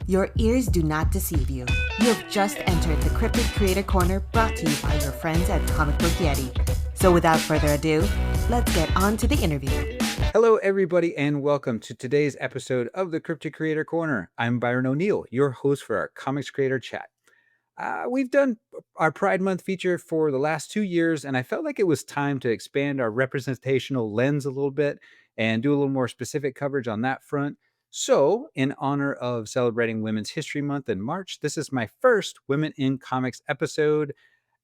Your ears do not deceive you. You have just entered the Cryptic Creator Corner brought to you by your friends at Comic Book Yeti. So without further ado, let's get on to the interview. Hello, everybody, and welcome to today's episode of the Cryptic Creator Corner. I'm Byron O'Neill, your host for our Comics Creator Chat. We've done our Pride Month feature for the last 2 years, and I felt like it was time to expand our representational lens a little bit and do a little more specific coverage on that front. So, in honor of celebrating Women's History Month in March, this is my first Women in Comics episode.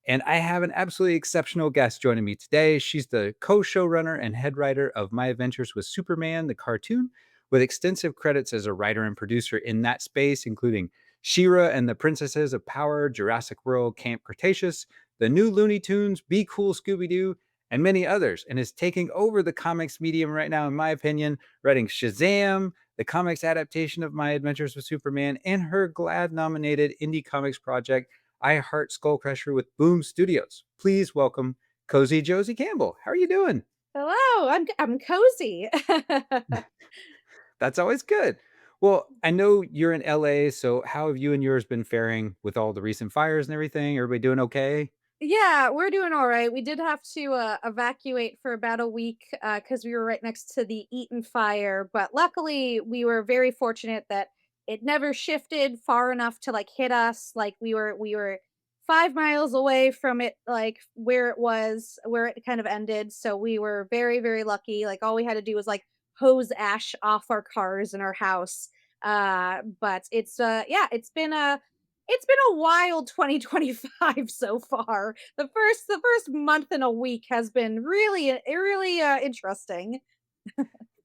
And I have an absolutely exceptional guest joining me today. She's the co-showrunner and head writer of My Adventures with Superman, the cartoon, with extensive credits as a writer and producer in that space, including She-Ra and the Princesses of Power, Jurassic World, Camp Cretaceous, the new Looney Tunes, Be Cool Scooby-Doo, and many others, and is taking over the comics medium right now, in my opinion, writing Shazam, the comics adaptation of My Adventures with Superman, and her GLAAD-nominated indie comics project, I Heart Skullcrusher with Boom Studios. Please welcome Cozy Josie Campbell. How are you doing? Hello, I'm cozy. That's always good. Well, I know you're in LA, so how have you and yours been faring with all the recent fires and everything? Everybody doing okay? Yeah, we're doing all right. We did have to evacuate for about a week because we were right next to the Eaton fire, but luckily we were very fortunate that it never shifted far enough to like hit us. Like we were 5 miles away from it, like where it was, where it kind of ended. So we were very, very lucky. Like all we had to do was like hose ash off our cars and our house. But it's yeah, it's been a wild 2025 so far. The first month and a week has been really interesting.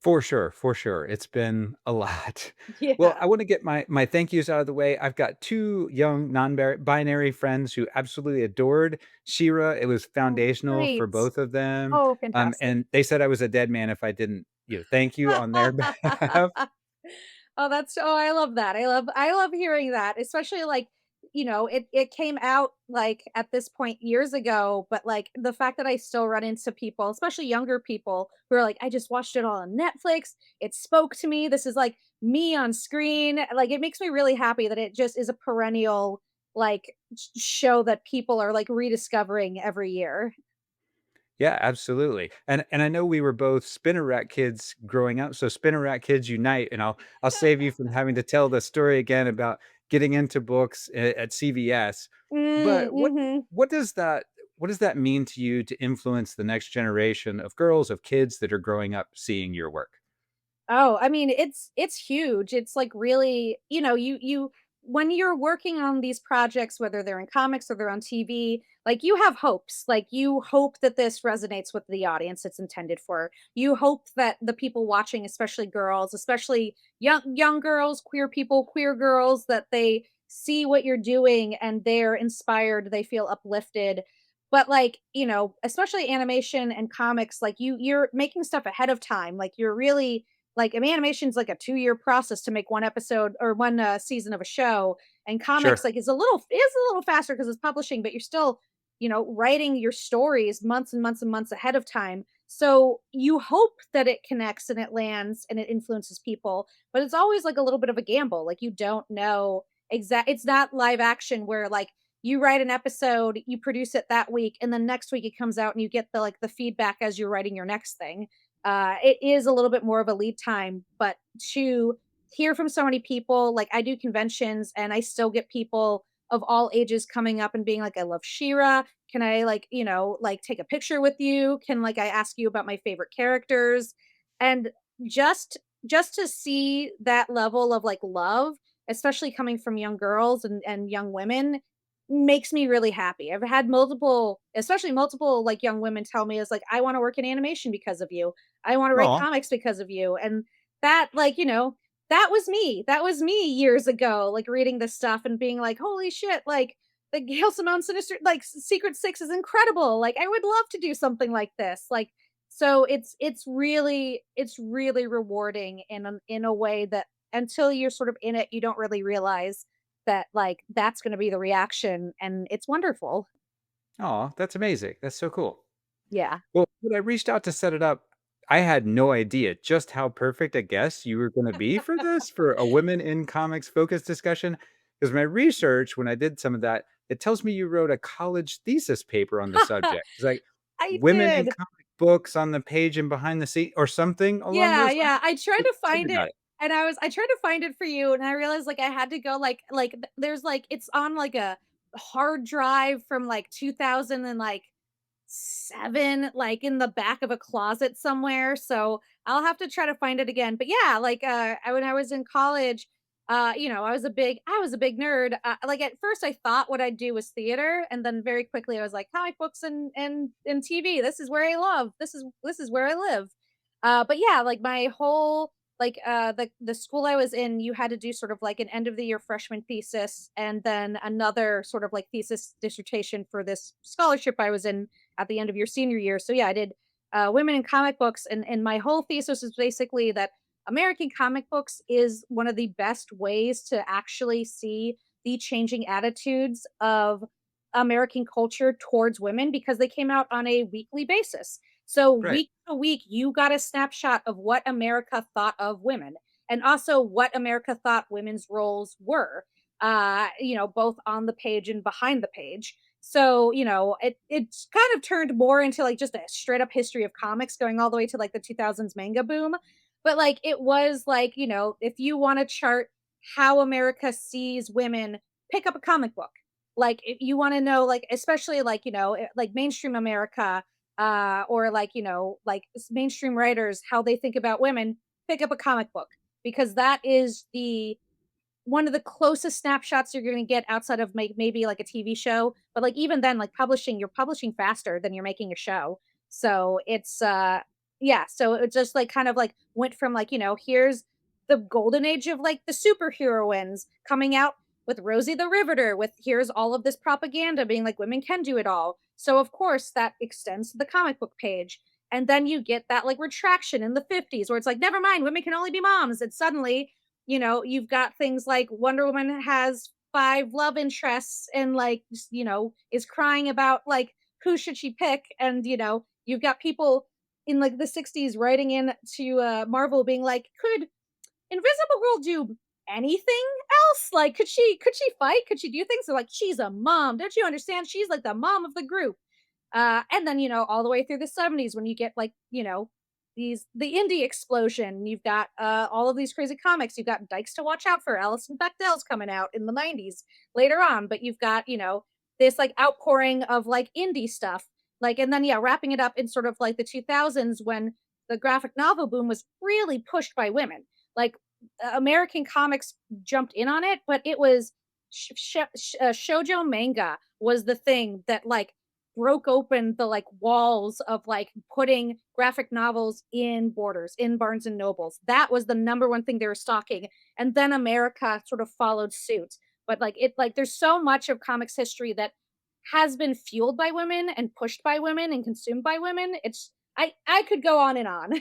For sure, for sure. It's been a lot. Well, Yeah. I want to get my thank yous out of the way. I've got two young non-binary friends who absolutely adored She-Ra. It was Oh, foundational for great. both of them. Oh, fantastic. And they said I was a dead man if I didn't, thank you on their behalf. Oh, I love that. I love hearing that, especially like, it came out like at this point years ago, but like the fact that I still run into people, especially younger people who are like, I just watched it all on Netflix. It spoke to me. This is like me on screen. Like it makes me really happy that it just is a perennial like show that people are like rediscovering every year. Yeah, absolutely. And I know we were both Spinner Rack kids growing up, so Spinner Rack kids unite. And I'll save you from having to tell the story again about getting into books at CVS. But Mm-hmm. what does that mean to you to influence the next generation of girls, of kids that are growing up seeing your work? Oh, I mean, it's huge. It's like really, you when you're working on these projects, whether they're in comics or they're on TV, like you have hopes. Like you hope that this resonates with the audience it's intended for. You hope that the people watching, especially girls, especially young girls, queer people, queer girls, that they see what you're doing and they're inspired, they feel uplifted. But like, especially animation and comics, like you're making stuff ahead of time. Like you're really like, animation's like a 2-year process to make one episode or one, season of a show, and comics, Sure. like, is a little faster because it's publishing, but you're still, writing your stories months and months and months ahead of time. So, you hope that it connects and it lands and it influences people, but it's always, like, a little bit of a gamble, like, you don't know it's not live action where, like, you write an episode, you produce it that week, and then next week it comes out and you get the feedback as you're writing your next thing. It is a little bit more of a lead time, but to hear from so many people, like I do conventions and I still get people of all ages coming up and being like, I love Shira. Can I like, like take a picture with you? Can like I ask you about my favorite characters? And just just to see that level of like love, especially coming from young girls and young women, makes me really happy. I've had multiple, especially multiple like young women tell me is like, I want to work in animation because of you. I want to write Aw. comics because of you. And that, like, that was me. That was me years ago, like reading this stuff and being like, holy shit, like the Gail Simone Sinister, like Secret Six is incredible. Like, I would love to do something like this. Like, so it's really rewarding in a way that until you're sort of in it, you don't really realize that like that's going to be the reaction, and it's wonderful. Aw, that's amazing. That's so cool. Yeah. Well, when I reached out to set it up, I had no idea just how perfect a guest you were going to be for this, for a women in comics focused discussion. Because my research, when I did some of that, it tells me you wrote a college thesis paper on the subject. It's like I women in did. comic books on the page and behind the scene, or something along Yeah, those lines. yeah. I tried to Tell me find it about it. and I tried to find it for you and I realized like I had to go there's like it's on like a hard drive from like 2000 and like 7 like in the back of a closet somewhere. So I'll have to try to find it again. But yeah, when I was in college, I was a big nerd. Like at first I thought what I'd do was theater and then very quickly I was like comic books and TV. This is where I love. This is where I live. But yeah, like my whole the school I was in, you had to do sort of like an end of the year freshman thesis and then another sort of like thesis dissertation for this scholarship I was in at the end of your senior year. So yeah, I did women in comic books, and my whole thesis is basically that American comic books is one of the best ways to actually see the changing attitudes of American culture towards women because they came out on a weekly basis. So Right. week to week, you got a snapshot of what America thought of women and also what America thought women's roles were, both on the page and behind the page. So, it's kind of turned more into like just a straight up history of comics going all the way to like the 2000s manga boom. But like it was like, if you want to chart how America sees women, pick up a comic book. Like if you want to know like especially like, like mainstream America or like, mainstream writers how they think about women, pick up a comic book because that is the one of the closest snapshots you're gonna get outside of maybe like a TV show, but like even then, like you're publishing faster than you're making a show. So it's yeah, so it just like kind of like went from like, here's the golden age of like the superheroines coming out with Rosie the Riveter, with here's all of this propaganda being like women can do it all. So of course that extends to the comic book page. And then you get that like retraction in the 50s where it's like, never mind, women can only be moms. And suddenly you've got things like Wonder Woman has 5 love interests and like, is crying about like who should she pick and you've got people in like the 60s writing in to Marvel being like, could Invisible Girl do anything else? Like could she fight? Could she do things? So like she's a mom. Don't you understand? She's like the mom of the group. And then, all the way through the 70s when you get like, the indie explosion. You've got all of these crazy comics. You've got Dykes to Watch Out for. Alison Bechdel's coming out in the 90s later on. But you've got, this like outpouring of like indie stuff. Like, and then, yeah, wrapping it up in sort of like the 2000s when the graphic novel boom was really pushed by women. Like, American comics jumped in on it, but it was shoujo manga was the thing that like broke open the like walls of like putting graphic novels in Borders, in Barnes and Nobles. That was the number one thing they were stocking. And then America sort of followed suit. But like there's so much of comics history that has been fueled by women and pushed by women and consumed by women. I could go on and on.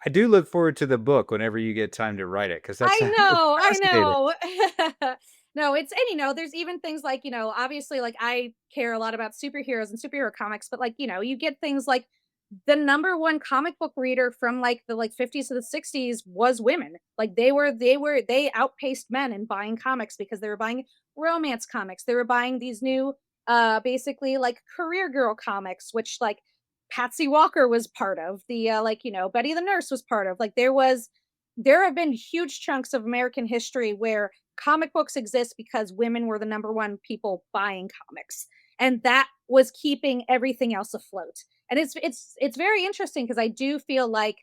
I do look forward to the book whenever you get time to write it because that's it's I fascinating. know. No, it's and there's even things like, obviously like I care a lot about superheroes and superhero comics, but like, you get things like the number one comic book reader from like the like 50s to the 60s was women. Like they outpaced men in buying comics because they were buying romance comics. They were buying these new basically like career girl comics, which like Patsy Walker was part of. The Betty the Nurse was part of. Like there have been huge chunks of American history where comic books exist because women were the number one people buying comics. And that was keeping everything else afloat. And it's very interesting because I do feel like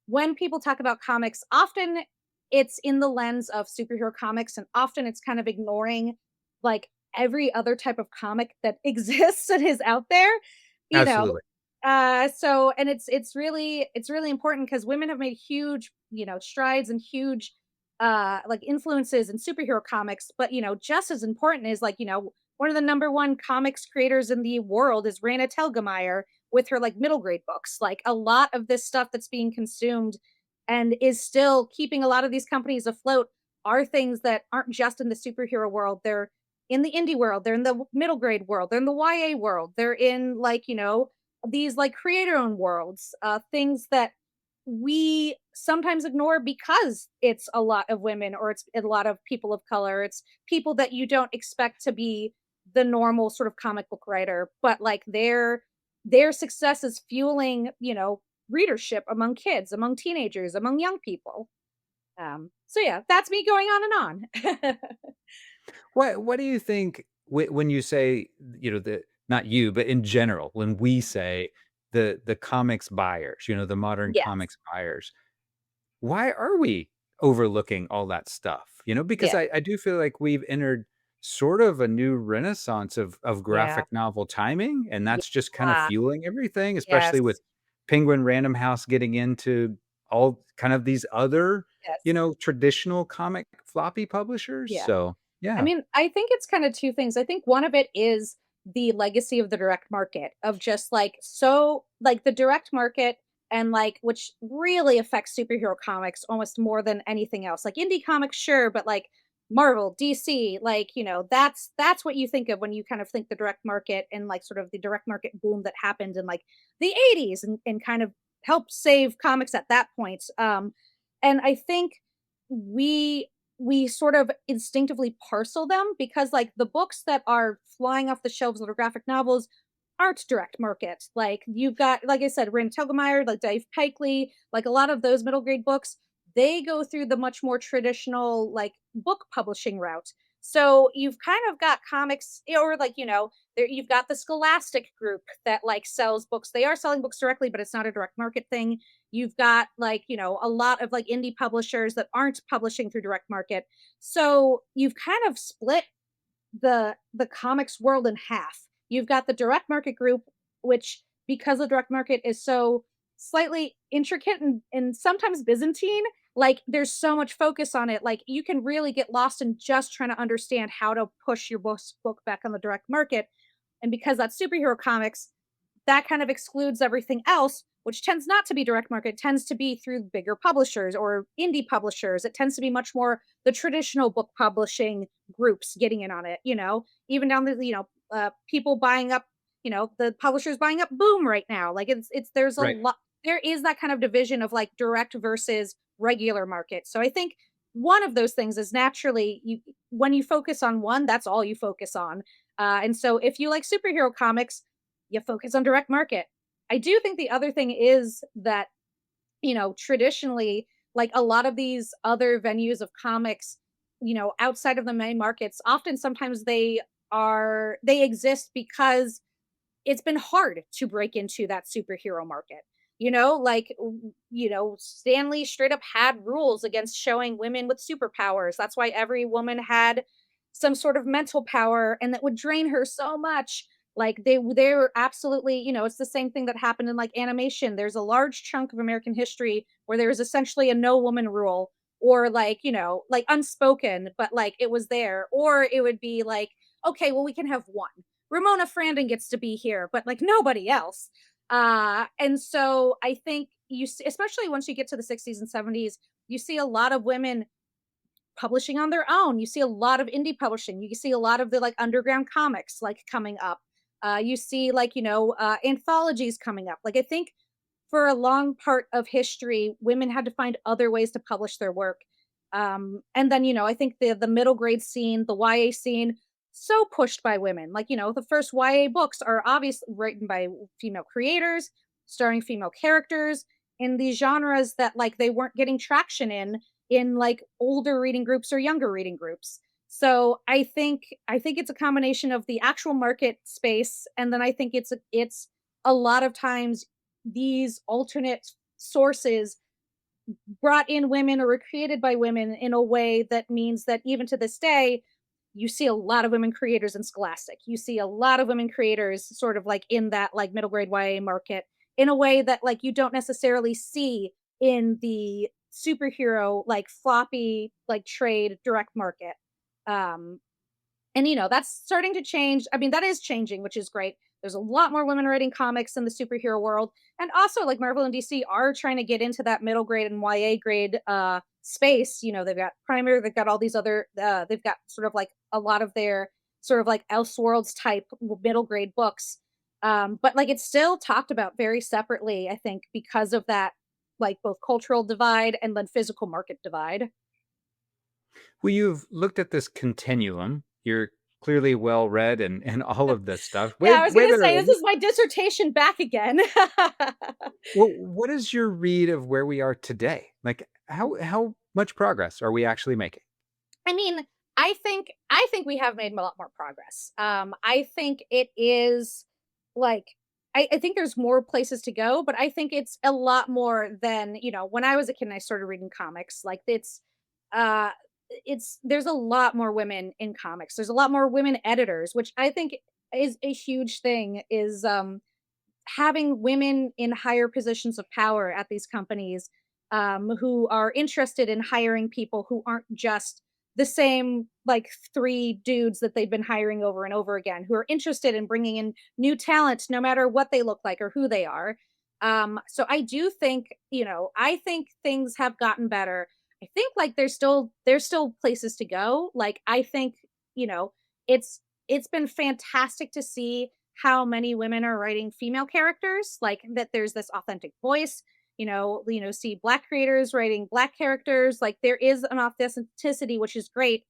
when people talk about comics, often it's in the lens of superhero comics and often it's kind of ignoring like every other type of comic that exists and is out there, you know. Absolutely. So and it's really important because women have made huge, strides and huge like influences in superhero comics, but just as important is like, one of the number one comics creators in the world is Raina Telgemeier with her like middle grade books. Like a lot of this stuff that's being consumed and is still keeping a lot of these companies afloat are things that aren't just in the superhero world. They're in the indie world, they're in the middle grade world, they're in the YA world, they're in like, these like creator-owned worlds, things that we sometimes ignore because it's a lot of women or it's a lot of people of color. It's people that you don't expect to be the normal sort of comic book writer, but like their success is fueling, readership among kids, among teenagers, among young people. So yeah, that's me going on and on. What do you think when you say, the not you, but in general, when we say the comics buyers, the modern Yes. comics buyers, why are we overlooking all that stuff? Because Yeah. I do feel like we've entered sort of a new renaissance of Yeah. graphic novel timing, and that's just kind of Yeah. fueling everything, especially with Yes. Penguin Random House getting into all kind of these other, Yes. traditional comic floppy publishers. Yeah. So I yeah, mean, I think it's kind of two things. I think one of it is the legacy of the direct market of just like so like the direct market and like which really affects superhero comics almost more than anything else. Like indie comics, sure, but like Marvel, DC, like, that's what you think of when you kind of think the direct market and like sort of the direct market boom that happened in like the 80s and kind of helped save comics at that point. And I think we we sort of instinctively parcel them because like the books that are flying off the shelves that are graphic novels aren't direct market. Like you've got, like I said, Rand Telgemeier, like Dave Pikely, like a lot of those middle grade books, they go through the much more traditional like book publishing route. So you've kind of got comics, or like, there you've got the Scholastic group that like sells books. They are selling books directly, but it's not a direct market thing. You've got like, a lot of like indie publishers that aren't publishing through direct market. So you've kind of split the comics world in half. You've got the direct market group, which because the direct market is so slightly intricate and sometimes Byzantine, like there's so much focus on it. Like you can really get lost in just trying to understand how to push your book back on the direct market. And because that's superhero comics, that kind of excludes everything else, which tends not to be direct market, tends to be through bigger publishers or indie publishers. It tends to be much more the traditional book publishing groups getting in on it, even down to, people buying up, the publishers buying up Boom right now. Like there's a right. lot, there is that kind of division of like direct versus regular market. So I think one of those things is naturally when you focus on one, that's all you focus on. And so if you like superhero comics, you focus on direct market. I do think the other thing is that, traditionally, like a lot of these other venues of comics, outside of the main markets, often sometimes they exist because it's been hard to break into that superhero market. Like Stanley straight up had rules against showing women with superpowers. That's why every woman had some sort of mental power and that would drain her so much. Like they're absolutely, it's the same thing that happened in like animation. There's a large chunk of American history where there was essentially a no woman rule, or like, like unspoken, but like it was there. Or it would be like, okay, well, we can have one. Ramona Frandon gets to be here, but like nobody else. And so I think you see, especially once you get to the 60s and 70s, you see a lot of women publishing on their own. You see a lot of indie publishing. You see a lot of the like underground comics like coming up. You see like, anthologies coming up. Like I think for a long part of history, women had to find other ways to publish their work. And then, I think the middle grade scene, the YA scene, so pushed by women. Like, the first YA books are obviously written by female creators, starring female characters in these genres that like they weren't getting traction in like older reading groups or younger reading groups. So I think it's a combination of the actual market space, and then I think it's a lot of times these alternate sources brought in women or were created by women in a way that means that even to this day, you see a lot of women creators in Scholastic. You see a lot of women creators sort of like in that like middle grade YA market in a way that like you don't necessarily see in the superhero like floppy like trade direct market. Um and that's starting to change. I mean, that is changing, which is great. There's a lot more women writing comics in the superhero world. And also like Marvel and DC are trying to get into that middle grade and YA grade space. They've got Primer, they've got all these other they've got sort of like a lot of their sort of like Elseworlds type middle grade books. But like it's still talked about very separately, I think, because of that, like both cultural divide and then physical market divide. Well, you've looked at this continuum. You're clearly well read and all of this stuff. Yeah, Way I was way gonna better say than this me. is my dissertation back again. Well, what is your read of where we are today? Like how much progress are we actually making? I mean, I think we have made a lot more progress. I think it is like I think there's more places to go, but I think it's a lot more than, when I was a kid and I started reading comics, like uh it's there's a lot more women in comics. There's a lot more women editors, which I think is a huge thing, is having women in higher positions of power at these companies, who are interested in hiring people who aren't just the same like three dudes that they've been hiring over and over again, who are interested in bringing in new talent no matter what they look like or who they are. So I do think, I think things have gotten better. I think like there's still places to go. Like I think, you know, it's it's been fantastic to see how many women are writing female characters, like that there's this authentic voice. See black creators writing black characters. Like there is an authenticity, which is great,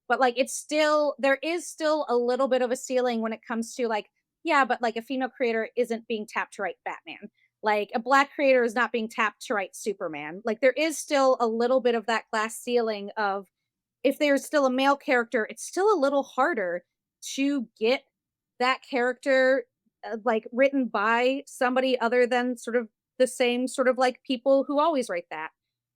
but like there is still a little bit of a ceiling when it comes to like, yeah, but like a female creator isn't being tapped to write Batman. Like a black creator is not being tapped to write Superman. Like there is still a little bit of that glass ceiling of, if there's still a male character, it's still a little harder to get that character, like written by somebody other than sort of the same sort of like people who always write that.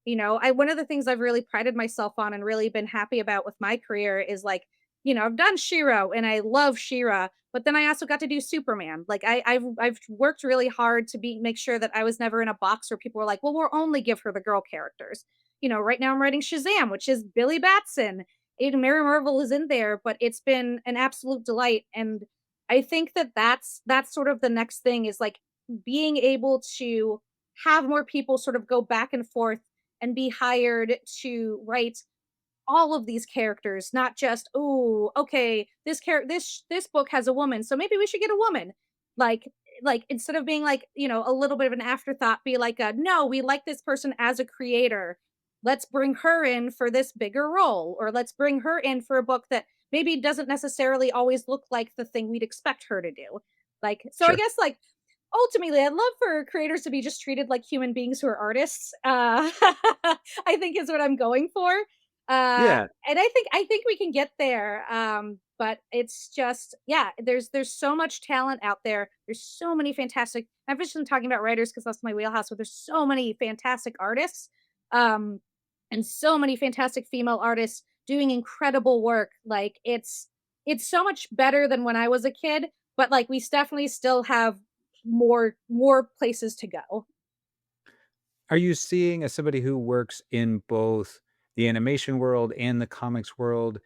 I one of the things I've really prided myself on and really been happy about with my career is like, I've done Shira and I love Shira, but then I also got to do Superman. Like I've worked really hard to make sure that I was never in a box where people were like, well, we'll only give her the girl characters. Right now I'm writing Shazam, which is Billy Batson. Even Mary Marvel is in there, but it's been an absolute delight. And I think that that's sort of the next thing, is like being able to have more people sort of go back and forth and be hired to write all of these characters, not just, oh, okay, this book has a woman, so maybe we should get a woman. Like instead of being like, a little bit of an afterthought, be like, no, we like this person as a creator. Let's bring her in for this bigger role, or let's bring her in for a book that maybe doesn't necessarily always look like the thing we'd expect her to do. Like, so I Sure. guess like ultimately I'd love for creators to be just treated like human beings who are artists. I think is what I'm going for. Yeah. And I think we can get there. But it's just, yeah, there's so much talent out there. There's so many fantastic. I've just been talking about writers because that's my wheelhouse, but there's so many fantastic artists, um, and so many fantastic female artists doing incredible work. Like it's so much better than when I was a kid, but like we definitely still have more places to go. Are you seeing, as somebody who works in both the animation world and the comics world,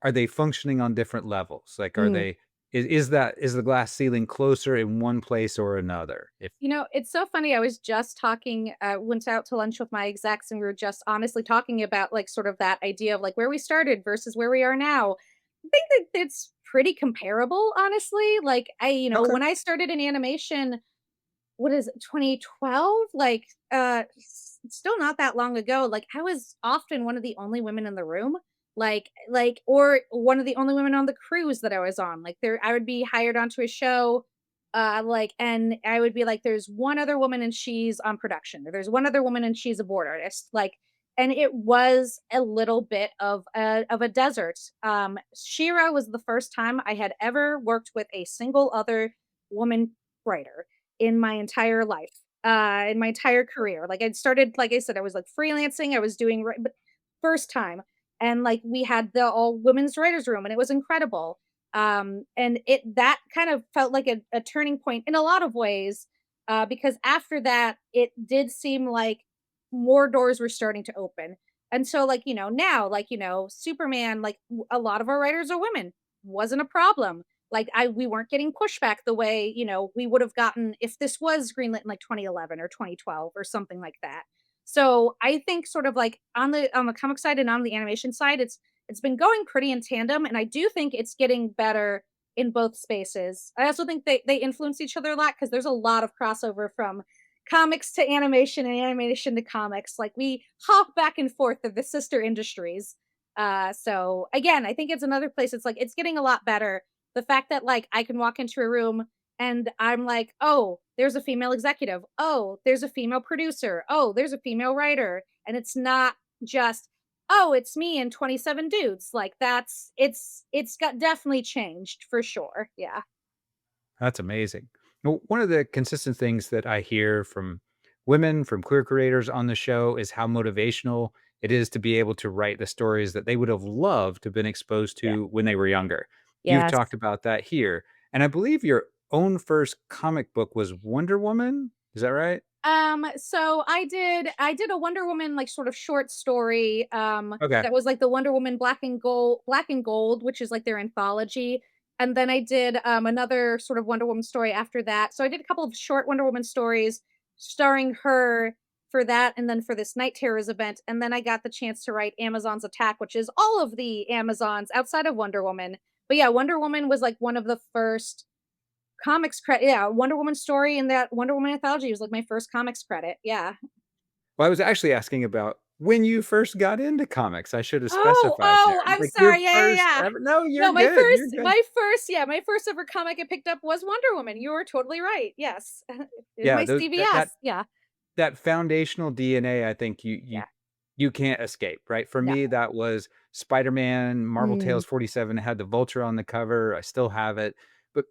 are they functioning on different levels? Like, are Mm. they is the glass ceiling closer in one place or another? If It's so funny. I was just talking, went out to lunch with my execs, and we were just honestly talking about like sort of that idea of like where we started versus where we are now. I think that it's pretty comparable, honestly. Like okay, when I started in animation, what is it, 2012? Like, still not that long ago. Like, I was often one of the only women in the room. Or one of the only women on the cruise that I was on. Like, I would be hired onto a show, and I would be like, there's one other woman and she's on production. Or there's one other woman and she's a board artist. Like, and it was a little bit of a desert. Shira was the first time I had ever worked with a single other woman writer in my entire life, in my entire career. Like I'd started, like I said, I was like freelancing, I was doing, but first time. And like we had the all women's writers room and it was incredible. And that kind of felt like a turning point in a lot of ways, because after that, it did seem like more doors were starting to open. And so, like, now, like, Superman, like a lot of our writers are women. Wasn't a problem. Like we weren't getting pushback the way, we would have gotten if this was greenlit in like 2011 or 2012 or something like that. So I think sort of like on the comic side and on the animation side, it's been going pretty in tandem, and I do think it's getting better in both spaces. I also think they influence each other a lot because there's a lot of crossover from comics to animation and animation to comics. Like we hop back and forth of the sister industries. So again, I think it's another place. It's like it's getting a lot better. The fact that like I can walk into a room and I'm like, oh, there's a female executive. Oh, there's a female producer. Oh, there's a female writer. And it's not just, oh, it's me and 27 dudes. Like it's got definitely changed for sure. Yeah. That's amazing. Well, one of the consistent things that I hear from women, from queer creators on the show is how motivational it is to be able to write the stories that they would have loved to have been exposed Yeah. to when they were younger. You've Yes. talked about that here. And I believe your own first comic book was Wonder Woman. Is that right? So I did a Wonder Woman like sort of short story, Okay. that was like the Wonder Woman Black and Gold, which is like their anthology. And then I did another sort of Wonder Woman story after that. So I did a couple of short Wonder Woman stories starring her for that and then for this Night Terrors event. And then I got the chance to write Amazon's Attack, which is all of the Amazons outside of Wonder Woman. But yeah, Wonder Woman was like one of the first comics credit, yeah, Wonder Woman story in that Wonder Woman anthology was, like, my first comics credit, yeah. Well, I was actually asking about when you first got into comics. I should have Oh, specified there. oh, I'm Like your sorry, yeah, yeah, first yeah. ever. No, you're No, good. You're good. my first ever comic I picked up was Wonder Woman, you were totally right, yes. In Yeah, my those that CVS, that yeah, that foundational DNA, I think yeah, you can't escape, right? For no. me, that was Spider-Man, Marvel Mm. Tales 47 had the vulture on the cover. I still have it. But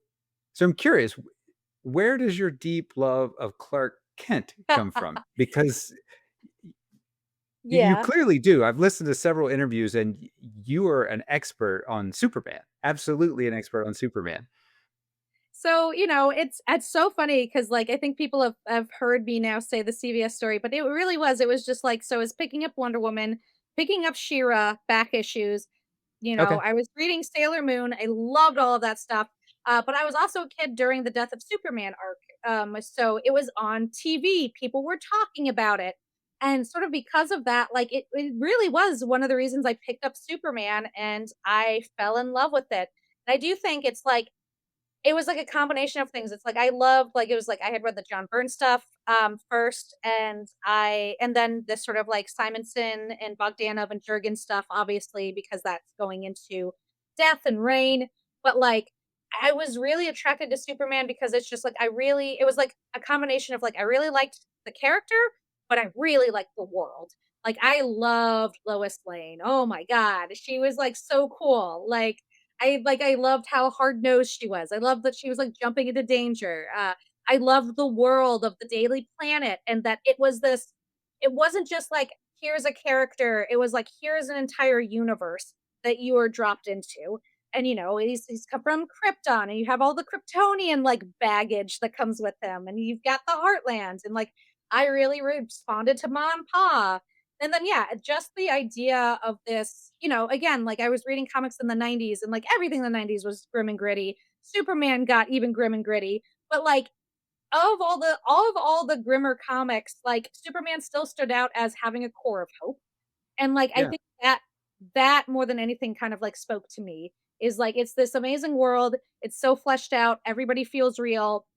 so I'm curious, where does your deep love of Clark Kent come from? Because you Yeah. clearly do. I've listened to several interviews and you are an expert on Superman. Absolutely an expert on Superman. So, it's so funny because like, I think people have heard me now say the CVS story, but it was just like so I was picking up Wonder Woman, picking up She-Ra back issues. Okay. I was reading Sailor Moon. I loved all of that stuff. But I was also a kid during the Death of Superman arc. So it was on TV. People were talking about it. And sort of because of that, like it really was one of the reasons I picked up Superman and I fell in love with it. And I do think it's like it was like a combination of things. It's like I loved like it was like I had read the John Byrne stuff first and then this sort of like Simonson and Bogdanov and Jurgen stuff obviously because that's going into death and rain, but like I was really attracted to Superman because it's just like it was like a combination of like I really liked the character, but I really liked the world. Like I loved Lois Lane. Oh my god, she was like so cool. I loved how hard-nosed she was. I loved that she was, like, jumping into danger. I loved the world of the Daily Planet and that it wasn't just like, "Here's a character." It was like, "Here's an entire universe that you are dropped into." And, he's come from Krypton, and you have all the Kryptonian, like, baggage that comes with him, and you've got the Heartlands, and, like, I really responded to Ma and Pa. And then, yeah, just the idea of this, again, like I was reading comics in the 90s and like everything in the 90s was grim and gritty. Superman got even grim and gritty. But like of all the grimmer comics, like Superman still stood out as having a core of hope. And like I Yeah. think that more than anything kind of like spoke to me is like it's this amazing world. It's so fleshed out. Everybody feels real.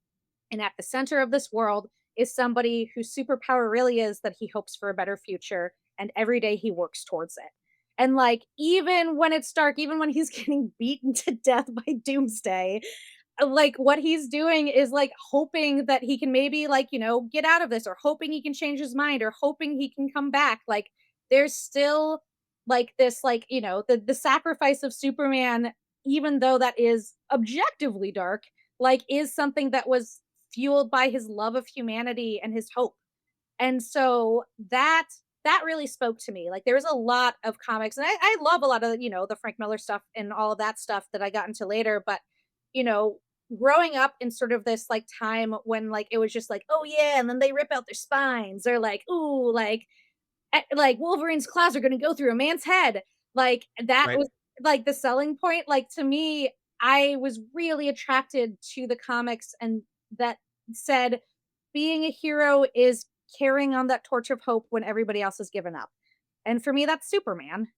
And at the center of this world is somebody whose superpower really is that he hopes for a better future and every day he works towards it. And like even when it's dark, even when he's getting beaten to death by Doomsday, like what he's doing is like hoping that he can maybe like, get out of this or hoping he can change his mind or hoping he can come back. Like there's still like this like, the sacrifice of Superman even though that is objectively dark, like is something that was fueled by his love of humanity and his hope. And so that really spoke to me. Like there's a lot of comics and I love a lot of, the Frank Miller stuff and all of that stuff that I got into later. But, you know, growing up in sort of this like time when like it was just like, oh yeah, and then they rip out their spines or like, ooh, like Wolverine's claws are gonna go through a man's head. Like that Right. was like the selling point. Like to me, I was really attracted to the comics and that said being a hero is carrying on that torch of hope when everybody else has given up. And for me, that's Superman.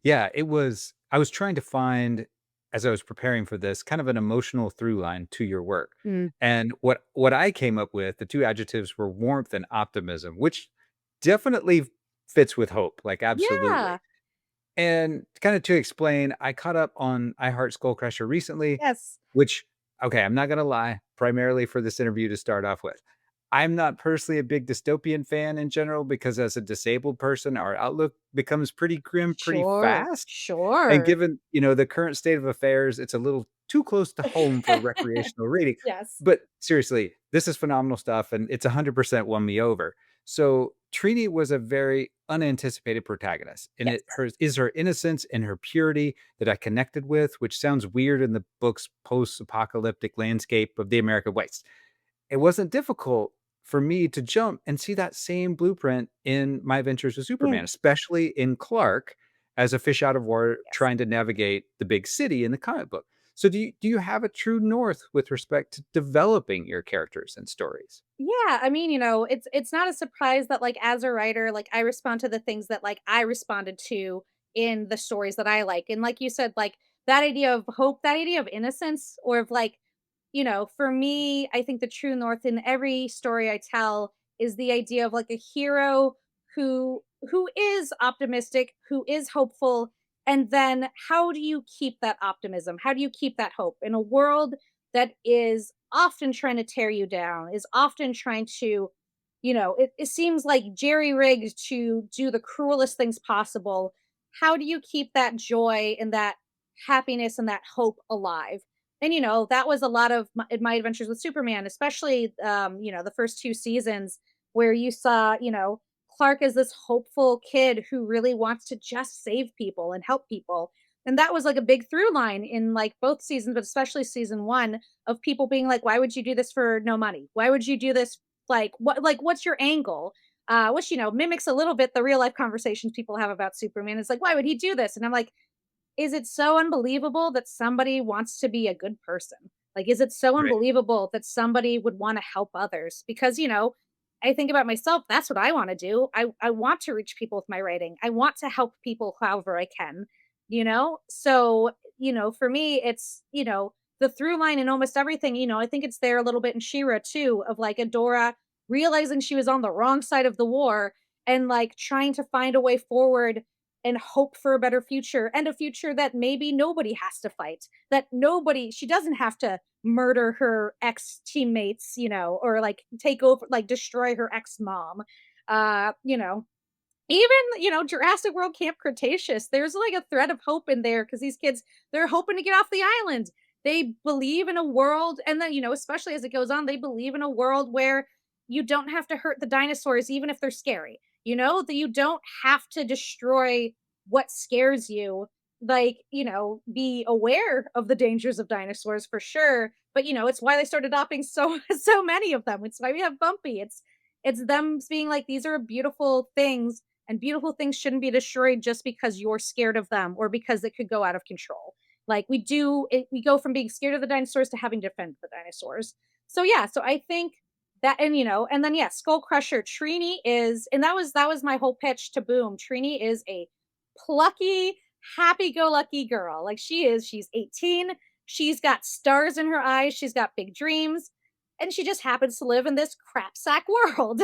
Yeah, it was I was trying to find as I was preparing for this, kind of an emotional through line to your work. Mm. And what I came up with, the two adjectives were warmth and optimism, which definitely fits with hope, like absolutely. Yeah. And kind of to explain, I caught up on I Heart Skullcrusher recently, Yes. which, okay, I'm not gonna lie, primarily for this interview to start off with. I'm not personally a big dystopian fan in general because as a disabled person, our outlook becomes pretty grim pretty Sure. fast. And Sure. given, the current state of affairs, it's a little too close to home for recreational reading. Yes. But seriously, this is phenomenal stuff and it's 100% won me over. So Trini was a very unanticipated protagonist, and Yes. it her is her innocence and her purity that I connected with, which sounds weird in the book's post-apocalyptic landscape of the American West. It wasn't difficult for me to jump and see that same blueprint in my adventures with Mm. Superman, especially in Clark as a fish out of water Yes. trying to navigate the big city in the comic book. So do you have a true north with respect to developing your characters and stories? Yeah, I mean, it's not a surprise that like as a writer, like I respond to the things that like I responded to in the stories that I like. And like you said, like that idea of hope, that idea of innocence or of like, for me, I think the true north in every story I tell is the idea of like a hero who is optimistic, who is hopeful, and then how do you keep that optimism? How do you keep that hope in a world that is often trying to tear you down, is often trying to, it seems like jerry rigged to do the cruelest things possible. How do you keep that joy and that happiness and that hope alive? And, that was a lot of my adventures with Superman, especially, the first two seasons where you saw, Clark as this hopeful kid who really wants to just save people and help people. And that was like a big through line in like both seasons, but especially season one of people being like, why would you do this for no money? Why would you do this? What's your angle? Which, mimics a little bit the real life conversations people have about Superman. It's like, why would he do this? And I'm like, is it so unbelievable that somebody wants to be a good person? Like, is it so Right. unbelievable that somebody would want to help others? Because, I think about myself, that's what I want to do. I want to reach people with my writing. I want to help people however I can, So, for me, it's, the through line in almost everything, I think it's there a little bit in Shira too, of like Adora realizing she was on the wrong side of the war and like trying to find a way forward and hope for a better future and a future that maybe nobody has to fight, that she doesn't have to murder her ex teammates, or like take over, like destroy her ex mom. Uh, you know, Even, Jurassic World Camp Cretaceous, there's like a thread of hope in there because these kids, they're hoping to get off the island. They believe in a world, and then, especially as it goes on, they believe in a world where you don't have to hurt the dinosaurs, even if they're scary. That you don't have to destroy what scares you. Like, be aware of the dangers of dinosaurs for sure. But it's why they started adopting so so many of them. It's why we have Bumpy. It's them being like, these are beautiful things and beautiful things shouldn't be destroyed just because you're scared of them or because it could go out of control. Like we go from being scared of the dinosaurs to having to defend the dinosaurs. So yeah, so I think that, and then yeah, Skull Crusher Trini is, and that was my whole pitch to Boom. Trini is a plucky, happy-go-lucky girl. Like she's 18. She's got stars in her eyes. She's got big dreams and she just happens to live in this crap sack world.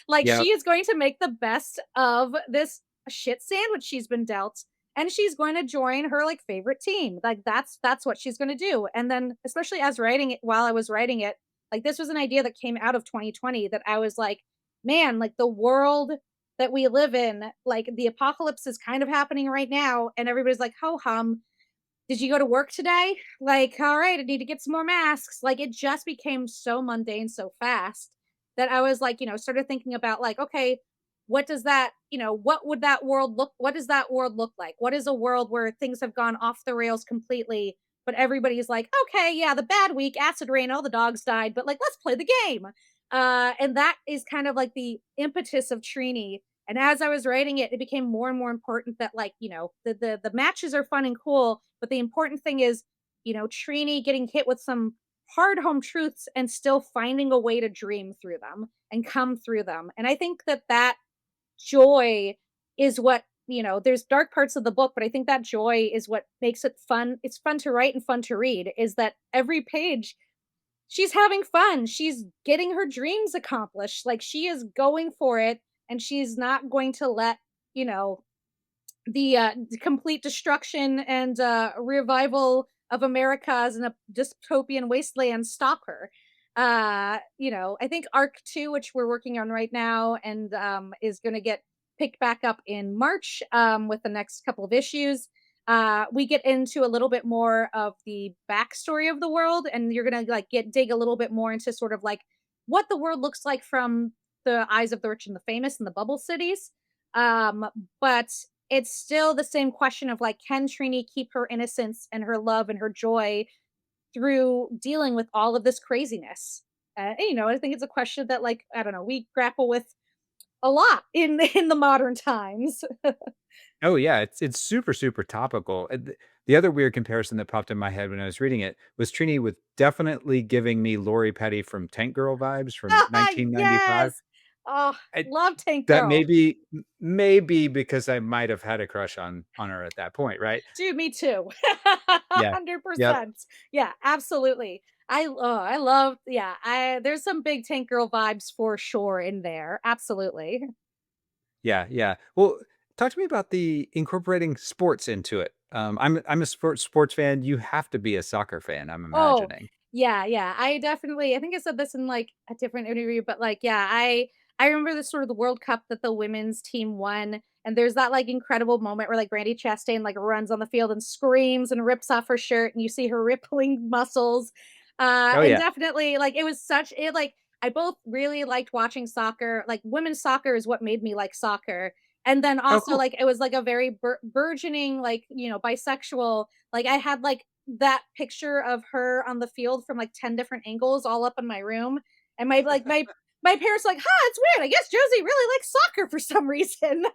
Like Yeah. she is going to make the best of this shit sandwich she's been dealt and she's going to join her like favorite team. Like that's what she's going to do. And then especially as writing it while I was writing it, like this was an idea that came out of 2020 that I was like, man, like the world that we live in, like the apocalypse is kind of happening right now and everybody's like, "Ho hum, did you go to work today?" Like, all right, I need to get some more masks. Like, it just became so mundane so fast that I was like, started thinking about like, okay, what does that, what does that world look like? What is a world where things have gone off the rails completely, but everybody's like, okay, yeah, the bad week, acid rain, all the dogs died, but like, let's play the game. And that is kind of like the impetus of Trini. And as I was writing it, it became more and more important that like, the matches are fun and cool, but the important thing is, Trini getting hit with some hard home truths and still finding a way to dream through them and come through them. And I think that joy is what there's dark parts of the book, but I think that joy is what makes it fun. It's fun to write and fun to read, is that every page she's having fun. She's getting her dreams accomplished. Like she is going for it and she's not going to let, you know, the complete destruction and revival of America as a dystopian wasteland stop her. I think Arc 2, which we're working on right now, and is going to get picked back up in March with the next couple of issues. We get into a little bit more of the backstory of the world, and you're gonna like get dig a little bit more into sort of like what the world looks like from the eyes of the rich and the famous in the bubble cities. Um, but it's still the same question of like, can Trini keep her innocence and her love and her joy through dealing with all of this craziness? I think it's a question that, like, I don't know, we grapple with a lot in in the modern times. Oh yeah, it's super super topical. The other weird comparison that popped in my head when I was reading it was Trini with definitely giving me Lori Petty from Tank Girl vibes from Yes. 1995. Oh, I, love Tank that Girl. maybe because I might have had a crush on her at that point, right? Dude, me too. Yeah. Yep. 100%. Yeah, absolutely. I love, yeah, I there's some big Tank Girl vibes for sure in there. Absolutely. Yeah, yeah. Well, talk to me about the incorporating sports into it. I'm a sports fan. You have to be a soccer fan, I'm Oh, imagining. yeah, yeah. I think I said this in like a different interview, but like, yeah, I remember the sort of the World Cup that the women's team won. And there's that like incredible moment where like Brandy Chastain like runs on the field and screams and rips off her shirt and you see her rippling muscles. Oh And yeah. definitely like it was such it like I both really liked watching soccer. Like women's soccer is what made me like soccer. And then Oh also cool. like it was like a very burgeoning like, bisexual, like I had like that picture of her on the field from like 10 different angles all up in my room. And my parents were like, huh, it's weird. I guess Josie really likes soccer for some reason.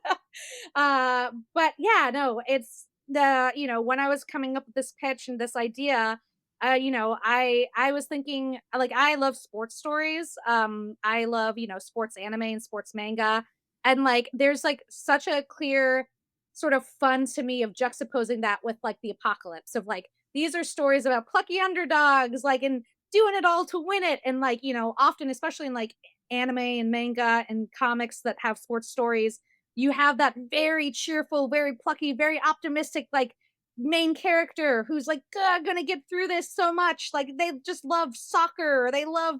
But yeah, no, it's when I was coming up with this pitch and this idea, I was thinking like I love sports stories. I love, sports anime and sports manga. And like there's like such a clear sort of fun to me of juxtaposing that with like the apocalypse of like these are stories about plucky underdogs, like and doing it all to win it. And like, often, especially in like anime and manga and comics that have sports stories, you have that very cheerful, very plucky, very optimistic, like main character who's like gonna get through this so much. Like they just love soccer, or they love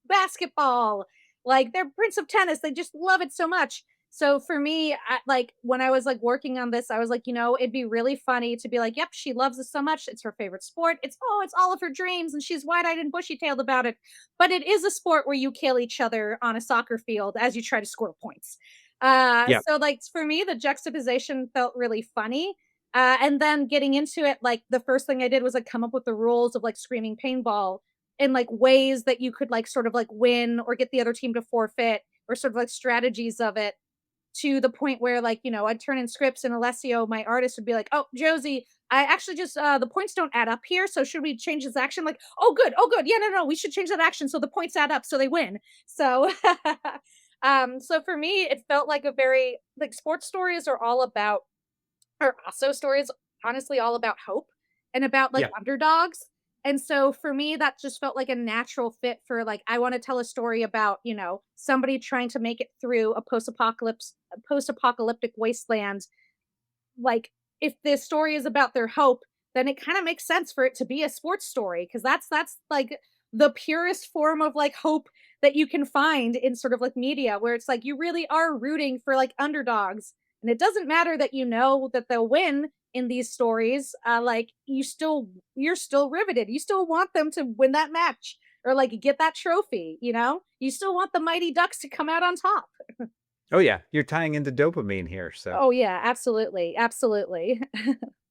basketball, like they're Prince of Tennis. They just love it so much. So for me, like when I was like working on this, I was like, it'd be really funny to be like, yep, she loves this so much. It's her favorite sport. It's all of her dreams, and she's wide eyed and bushy tailed about it. But it is a sport where you kill each other on a soccer field as you try to score points. Yeah. So like for me, the juxtaposition felt really funny. And then getting into it, like the first thing I did was like come up with the rules of like screaming paintball and like ways that you could like sort of like win or get the other team to forfeit, or sort of like strategies of it, to the point where like, I'd turn in scripts and Alessio, my artist, would be like, "Oh, Josie, I actually just the points don't add up here. So should we change this action?" Like, "Oh, good. Oh, good. Yeah, no, no, we should change that action so the points add up so they win." So so for me, it felt like a very like sports stories are all about, are also stories, honestly, all about hope and about like Yeah. underdogs. And so for me, that just felt like a natural fit for like, I want to tell a story about, somebody trying to make it through a post-apocalyptic wasteland. Like, if the story is about their hope, then it kind of makes sense for it to be a sports story, because that's like the purest form of like hope that you can find in sort of like media, where it's like you really are rooting for like underdogs, and it doesn't matter that that they'll win in these stories. Like you're still riveted. You still want them to win that match or like get that trophy. You still want the Mighty Ducks to come out on top. Oh yeah. You're tying into dopamine here. So Oh yeah, absolutely, absolutely.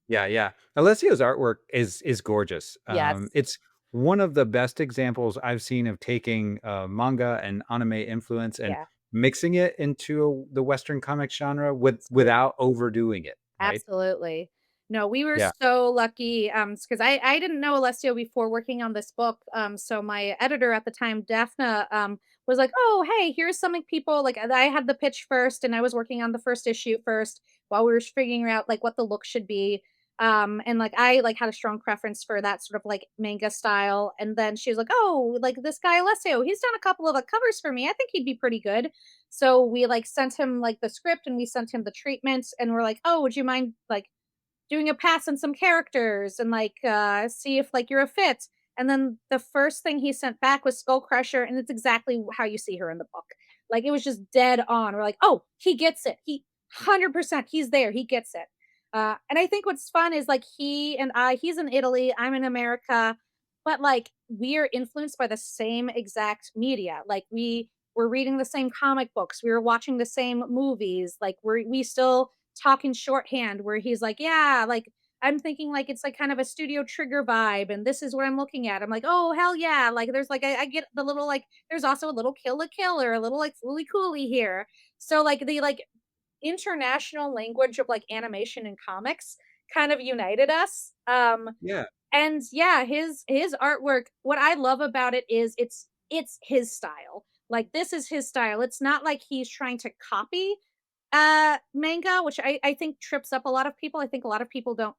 yeah, yeah. Alessio's artwork is gorgeous. Yes. It's one of the best examples I've seen of taking manga and anime influence and Yeah. mixing it into the Western comics genre Absolutely. without overdoing it, right? Absolutely. No, we were Yeah. so lucky, because I didn't know Alessio before working on this book, so my editor at the time, Daphna, was like, "Oh, hey, here's some, like, people," like, I had the pitch first, and I was working on the first issue first while we were figuring out, like, what the look should be, and, like, I, like, had a strong preference for that sort of, like, manga style, and then she was like, "Oh, like, this guy Alessio, he's done a couple of, covers for me, I think he'd be pretty good." So we, like, sent him, like, the script, and we sent him the treatments, and we're like, "Oh, would you mind, like, doing a pass on some characters and like see if like you're a fit." And then the first thing he sent back was Skullcrusher, and it's exactly how you see her in the book. Like it was just dead on. We're like, oh, he gets it. He 100% he's there. He gets it. And I think what's fun is like he's in Italy, I'm in America, but like we are influenced by the same exact media. Like we're reading the same comic books, we were watching the same movies, like we still talk in shorthand where he's like, yeah, like I'm thinking like it's like kind of a studio trigger vibe, and this is what I'm looking at. I'm like, oh hell yeah! Like there's like I get the little like there's also a little kill a killer, a little like fooly cooly here. So like the like international language of like animation and comics kind of united us. Yeah. And yeah, his artwork, what I love about it is it's his style. Like this is his style. It's not like he's trying to copy manga, which I think trips up a lot of people. I think a lot of people don't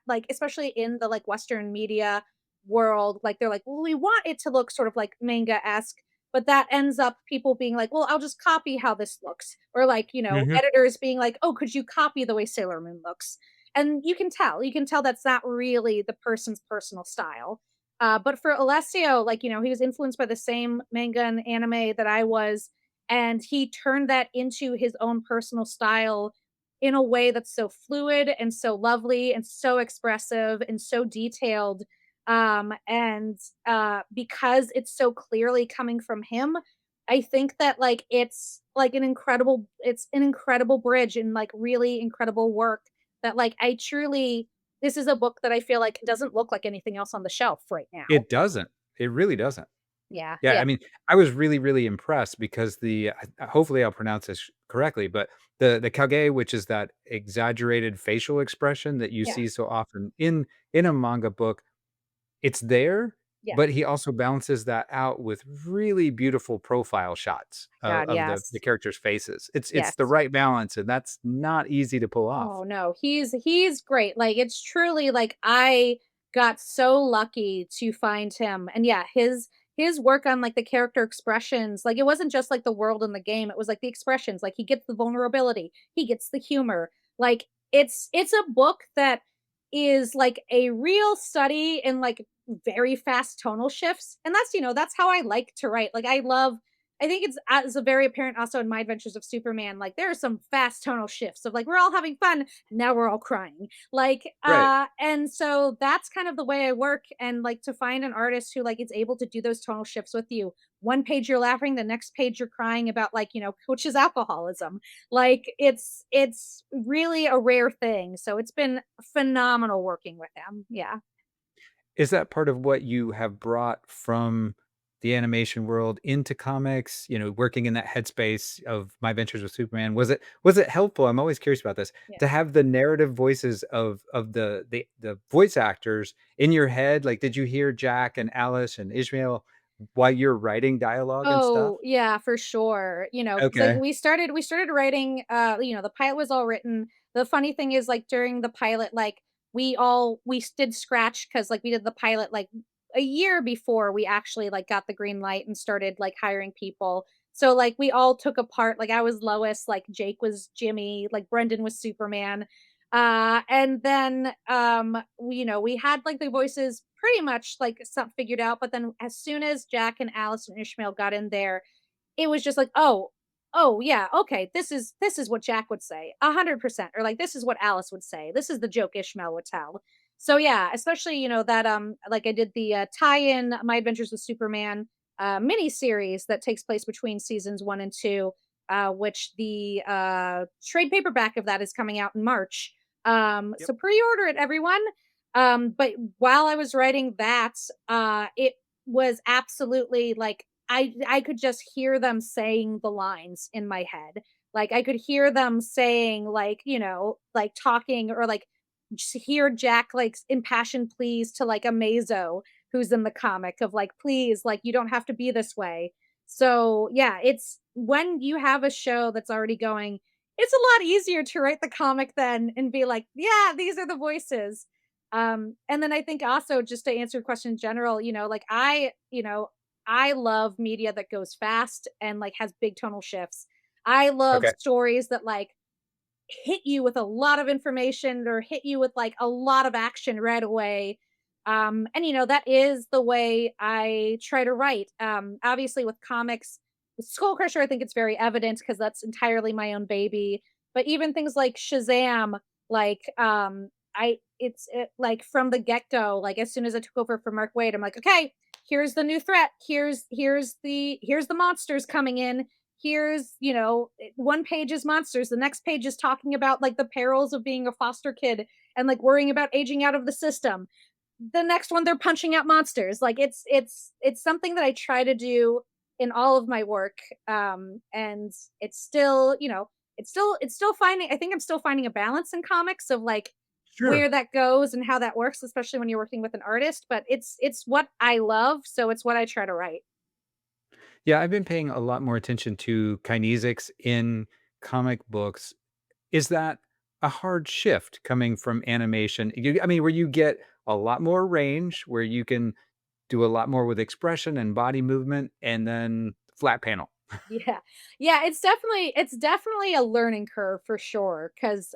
like, especially in the like Western media world, like they're like, well, we want it to look sort of like manga-esque, but that ends up people being like, well, I'll just copy how this looks. Or like, Hmm. editors being like, oh, could you copy the way Sailor Moon looks? And you can tell that's not really the person's personal style. But for Alessio, like, he was influenced by the same manga and anime that I was, and he turned that into his own personal style in a way that's so fluid and so lovely and so expressive and so detailed. And because it's so clearly coming from him, I think that like it's an incredible bridge and like really incredible work that like I truly this is a book that I feel like doesn't look like anything else on the shelf right now. It doesn't. It really doesn't. Yeah, Yeah, yeah, I mean, I was really, really impressed because hopefully I'll pronounce this correctly, but the kage, which is that exaggerated facial expression that you yeah, see so often in a manga book, it's there, yeah. but he also balances that out with really beautiful profile shots God, of the yes. characters' faces. It's the Yes. right balance, and that's not easy to pull off. Oh, no, he's great, like, it's truly, like, I got so lucky to find him, and yeah, his work on, like, the character expressions, like, it wasn't just, like, the world in the game, it was, like, the expressions, like, he gets the vulnerability, he gets the humor, like, it's a book that is, like, a real study in, like, very fast tonal shifts, and that's how I like to write, like, I think it's as a very apparent also in My Adventures of Superman. Like there are some fast tonal shifts of like we're all having fun, now we're all crying. Like Right. and so that's kind of the way I work, and like to find an artist who like is able to do those tonal shifts with you. One page you're laughing, the next page you're crying about like, coach's alcoholism. Like it's really a rare thing. So it's been phenomenal working with him. Yeah. Is that part of what you have brought from the animation world into comics, working in that headspace of My Ventures with Superman? Was it helpful? I'm always curious about this, Yeah. to have the narrative voices of the voice actors in your head. Like, did you hear Jack and Alice and Ishmael while you're writing dialogue and stuff? Oh, yeah, for sure. Because like Okay. we started writing, the pilot was all written. The funny thing is like during the pilot, like we did scratch because like we did the pilot like a year before we actually like got the green light and started like hiring people. So like we all took apart, like I was Lois, like Jake was Jimmy, like Brendan was Superman. And then we had like the voices pretty much like some figured out, but then as soon as Jack and Alice and Ishmael got in there, it was just like, oh yeah, okay, this is what Jack would say, 100%, or like this is what Alice would say. This is the joke Ishmael would tell. So yeah, especially that like I did the tie-in My Adventures with Superman mini series that takes place between seasons 1 and 2, which the trade paperback of that is coming out in March. Yep. So pre-order it, everyone. But while I was writing that, it was absolutely like I could just hear them saying the lines in my head. Like I could hear them saying like, like talking or like just hear Jack like impassioned pleas to like a Mazo who's in the comic of like, please, like you don't have to be this way. So yeah, it's when you have a show that's already going, it's a lot easier to write the comic then and be like, yeah, these are the voices. And then I think also just to answer your question in general, like I love media that goes fast and like has big tonal shifts. I love Okay. stories that like hit you with a lot of information or hit you with like a lot of action right away. And that is the way I try to write. Obviously with comics, with Skullcrusher, I think it's very evident because that's entirely my own baby. But even things like Shazam, like like from the get-go, like as soon as I took over for Mark Waid, I'm like, okay, here's the new threat. Here's the monsters coming in. Here's one page is monsters, the next page is talking about like the perils of being a foster kid and like worrying about aging out of the system. The next one they're punching out monsters. Like it's something that I try to do in all of my work. And it's still it's still finding, I think I'm still finding a balance in comics of like Sure. where that goes and how that works, especially when you're working with an artist, but it's what I love, so it's what I try to write. Yeah, I've been paying a lot more attention to kinesics in comic books. Is that a hard shift coming from animation? I mean, where you get a lot more range, where you can do a lot more with expression and body movement, and then flat panel. Yeah. Yeah, it's definitely a learning curve for sure. Cause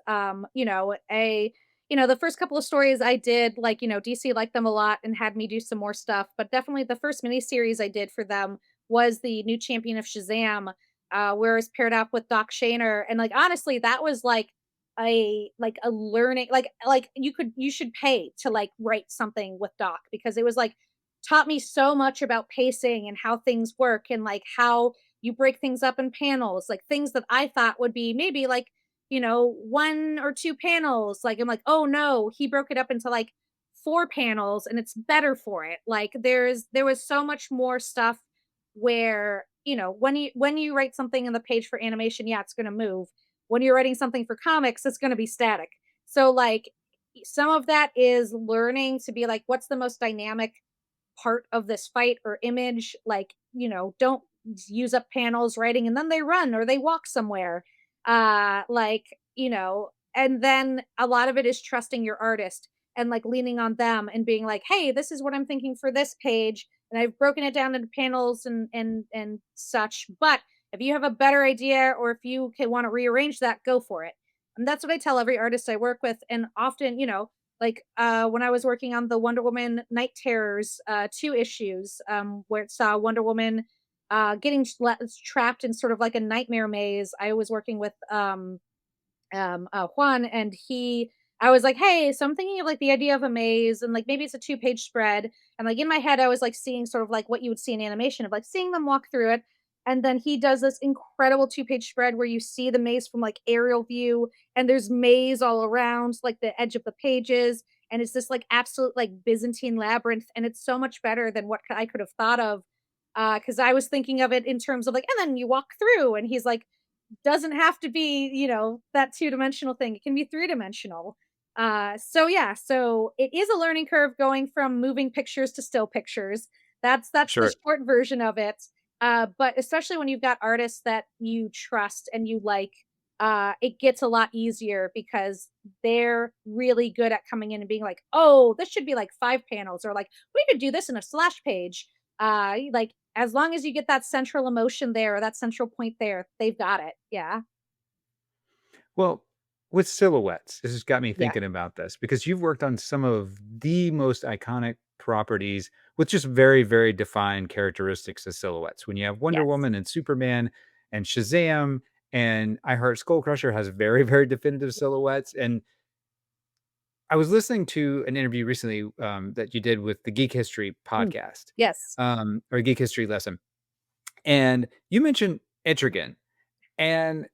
the first couple of stories I did, like, DC liked them a lot and had me do some more stuff. But definitely the first miniseries I did for them was the new champion of Shazam, where it's paired up with Doc Shaner. And like honestly, that was like a learning like you should pay to like write something with Doc because it was like taught me so much about pacing and how things work and like how you break things up in panels, like things that I thought would be maybe like, one or two panels. Like I'm like, oh no, he broke it up into like four panels and it's better for it. Like there was so much more stuff where, when you write something in the page for animation, yeah, it's gonna move. When you're writing something for comics, it's gonna be static. So like some of that is learning to be like, what's the most dynamic part of this fight or image, like don't use up panels writing and then they run or they walk somewhere, like and then a lot of it is trusting your artist and like leaning on them and being like, hey, this is what I'm thinking for this page and I've broken it down into panels and such, but if you have a better idea or if you can want to rearrange that, go for it. And that's what I tell every artist I work with. And often, like when I was working on the Wonder Woman Night Terrors 2 issues, where it saw Wonder Woman getting trapped in sort of like a nightmare maze. I was working with Juan, and I was like, hey, so I'm thinking of like the idea of a maze, and like maybe it's a 2 page spread. And like in my head, I was like seeing sort of like what you would see in animation of like seeing them walk through it. And then he does this incredible 2 page spread where you see the maze from like aerial view, and there's maze all around like the edge of the pages. And it's this like absolute like Byzantine labyrinth. And it's so much better than what I could have thought of. Cause I was thinking of it in terms of like, and then you walk through, and he's like, doesn't have to be, that two-dimensional thing. It can be three-dimensional. So yeah, so it is a learning curve going from moving pictures to still pictures. That's the Sure. short version of it. But especially when you've got artists that you trust and you like, it gets a lot easier because they're really good at coming in and being like, oh, this should be like 5 panels, or like we could do this in a slash page. Like as long as you get that central emotion there or that central point there, they've got it. Yeah. Well, with silhouettes, this has got me Yeah. thinking about this because you've worked on some of the most iconic properties with just very, very defined characteristics of silhouettes. When you have Wonder Yes. Woman and Superman and Shazam and I Heart Skullcrusher has very, very definitive silhouettes. And I was listening to an interview recently that you did with the Geek History Mm. podcast, Yes. or Geek History lesson. And you mentioned Etrigan. And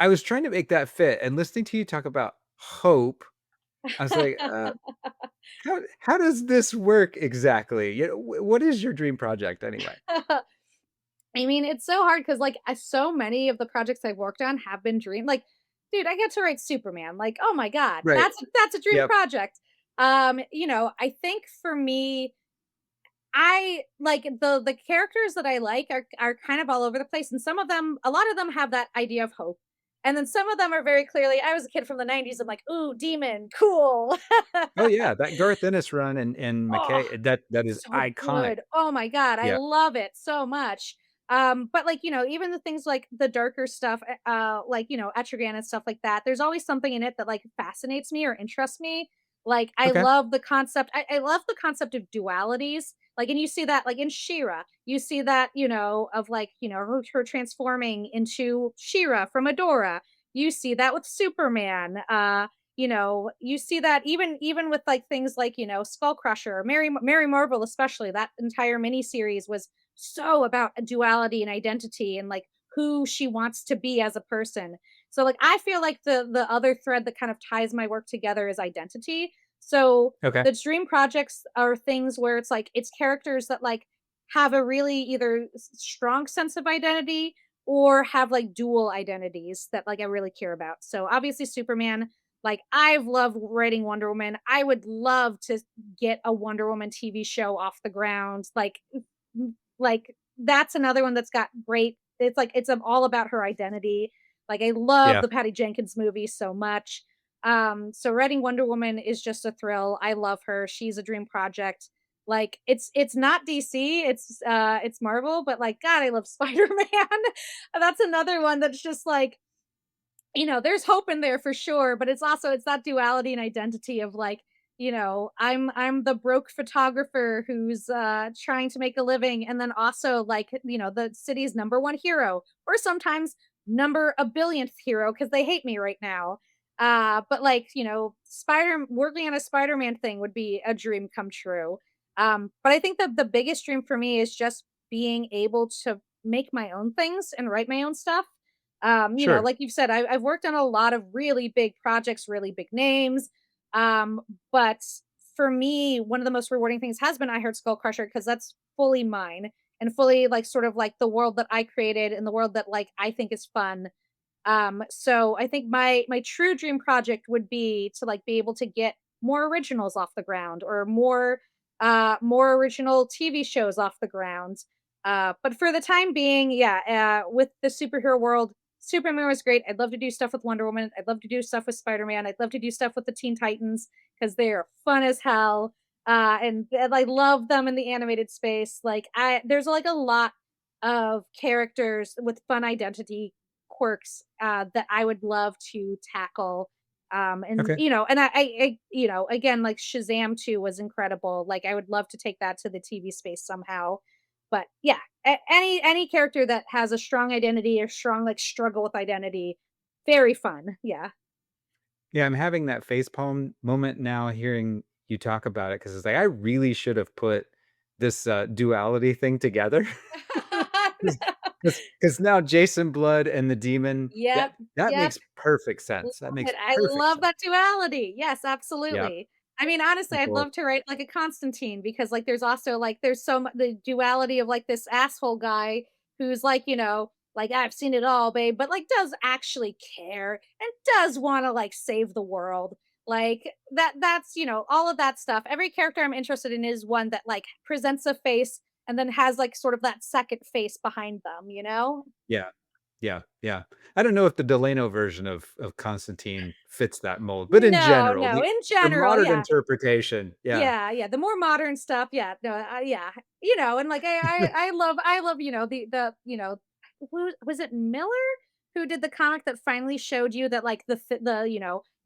I was trying to make that fit. And listening to you talk about hope, I was like, how does this work exactly? What is your dream project anyway? I mean, it's so hard because like so many of the projects I've worked on have been dream. Like dude, I get to write Superman. Like, oh my god, Right. that's a dream Yep. project. I think for me, I like the characters that I like are kind of all over the place, and some of them, a lot of them have that idea of hope, and then some of them are very clearly. I was a kid from the '90s. I'm like, ooh, demon, cool. Oh yeah, that Garth Ennis run and Oh, McKay, that is so iconic. good. Oh my god, I Yeah. love it so much. But like, even the things like the darker stuff, like, Etrigan and stuff like that, there's always something in it that like fascinates me or interests me. Like I Okay. love the concept. I love the concept of dualities. Like, and you see that like in Shira, you see that, of like, her transforming into Shira from Adora. You see that with Superman. You see that even with like things like, Skullcrusher, Mary Marvel, especially that entire miniseries was so about a duality and identity and like who she wants to be as a person. So like I feel like the other thread that kind of ties my work together is identity. So Okay. the dream projects are things where it's like it's characters that like have a really either strong sense of identity or have like dual identities that like I really care about. So obviously Superman, like I've loved writing Wonder Woman. I would love to get a Wonder Woman TV show off the ground. Like that's another one that's got great. It's like it's all about her identity. Like I love Yeah. the Patty Jenkins movie so much. So writing Wonder Woman is just a thrill. I love her. She's a dream project. Like it's not DC, it's Marvel, but like God, I love Spider-Man. That's another one that's just like, there's hope in there for sure, but it's that duality and identity of like, I'm the broke photographer who's trying to make a living, and then also like, the city's number one hero, or sometimes number a billionth hero because they hate me right now. But like, Spider working on a Spider-Man thing would be a dream come true. But I think that the biggest dream for me is just being able to make my own things and write my own stuff. Sure. Like you've said, I've worked on a lot of really big projects, really big names. But for me, one of the most rewarding things has been I Heart Skullcrusher because that's fully mine and fully like sort of like the world that I created and the world that like I think is fun. So I think my true dream project would be to like be able to get more originals off the ground or more original TV shows off the ground. But for the time being, yeah, with the superhero world, Superman was great. I'd love to do stuff with Wonder Woman. I'd love to do stuff with Spider-Man. I'd love to do stuff with the Teen Titans because they are fun as hell. And I love them in the animated space. Like there's like a lot of characters with fun identity quirks that I would love to tackle. And Okay. again, like Shazam 2 was incredible. Like I would love to take that to the TV space somehow. But yeah, any character that has a strong identity or strong like struggle with identity, very fun. Yeah. Yeah, I'm having that facepalm moment now hearing you talk about it because it's like I really should have put this duality thing together. Because now Jason Blood and the demon, Yep. that Yep. makes perfect Love sense. That makes it. I perfect love sense. that duality. Yes, Yeah. absolutely. I mean, honestly, I'd Cool. love to write like a Constantine because like there's also like there's so much the duality of like this asshole guy who's like, like I've seen it all, babe, but like does actually care and does want to like save the world. Like that's, all of that stuff. Every character I'm interested in is one that like presents a face and then has like sort of that second face behind them? Yeah. Yeah. Yeah. I don't know if the Delano version of Constantine fits that mold, but in No, general, no. In the general, modern yeah. interpretation. Yeah. Yeah, yeah, the more modern stuff, yeah, no, yeah, and like I love, who was it Miller who did the comic that finally showed you that like the